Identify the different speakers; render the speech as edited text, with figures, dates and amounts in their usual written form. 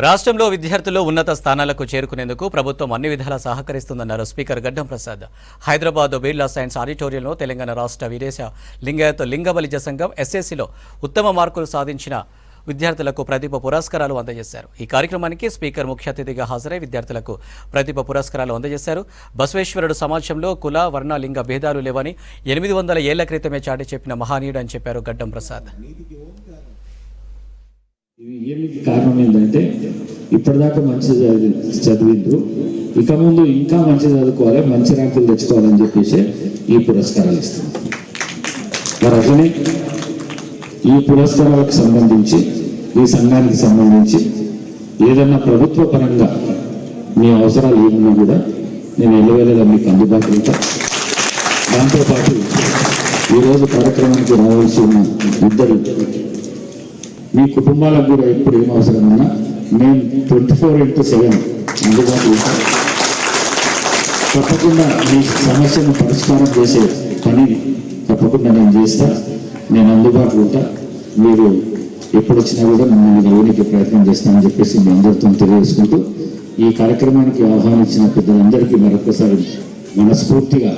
Speaker 1: రాష్ట్రంలో విద్యార్థులు ఉన్నత స్థానాలకు చేరుకునేందుకు ప్రభుత్వం అన్ని విధాలా సహకరిస్తుందన్నారు స్పీకర్ గడ్డం ప్రసాద్. హైదరాబాద్ బిర్లా సైన్స్ ఆడిటోరియంలో తెలంగాణ రాష్ట్ర విదేశ లింగాయత్ లింగబలిజ సంఘం ఎస్ఎస్సీలో ఉత్తమ మార్కులు సాధించిన విద్యార్థులకు ప్రతిభ పురస్కారాలు అందజేశారు. ఈ కార్యక్రమానికి స్పీకర్ ముఖ్య అతిథిగా హాజరై విద్యార్థులకు ప్రతిభ పురస్కారాలు అందజేశారు. బసవేశ్వరుడు సమాజంలో కుల వర్ణ లింగ భేదాలు లేవని 800 ఏళ్ల క్రితమే చాటి చెప్పిన మహనీయుడు అని చెప్పారు గడ్డం ప్రసాద్.
Speaker 2: కారణం ఏంటంటే ఇప్పటిదాకా మంచి చదివిండ్రు, ఇక ముందు ఇంకా మంచి చదువుకోవాలి, మంచి ర్యాంకులు తెచ్చుకోవాలని చెప్పేసి ఈ పురస్కారాలు ఇస్తుంది. మరి అట్లనే ఈ పురస్కారాలకు సంబంధించి ఈ సంఘానికి సంబంధించి ఏదన్నా ప్రభుత్వ పరంగా మీ అవసరాలు ఏమన్నా కూడా నేను ఎల్లవేళలా మీకు అందుబాటులో ఉంటా. దాంతోపాటు ఈరోజు కార్యక్రమానికి రావాల్సి ఉన్న ఇద్దరు మీ కుటుంబాలకు కూడా ఎప్పుడు ఏం అవసరమన్నా మేము 24/7 అందుబాటులో ఉంటాం. తప్పకుండా మీ సమస్యను పరిష్కారం చేసే పని తప్పకుండా నేను చేస్తా, నేను అందుబాటులో ఉంటా. మీరు ఎప్పుడు వచ్చినా కూడా నన్ను కలవడానికి ప్రయత్నం చేస్తానని చెప్పేసి మీ అందరితో తెలియజేసుకుంటూ ఈ కార్యక్రమానికి ఆహ్వానించిన పెద్దలందరికీ మరొకసారి మనస్ఫూర్తిగా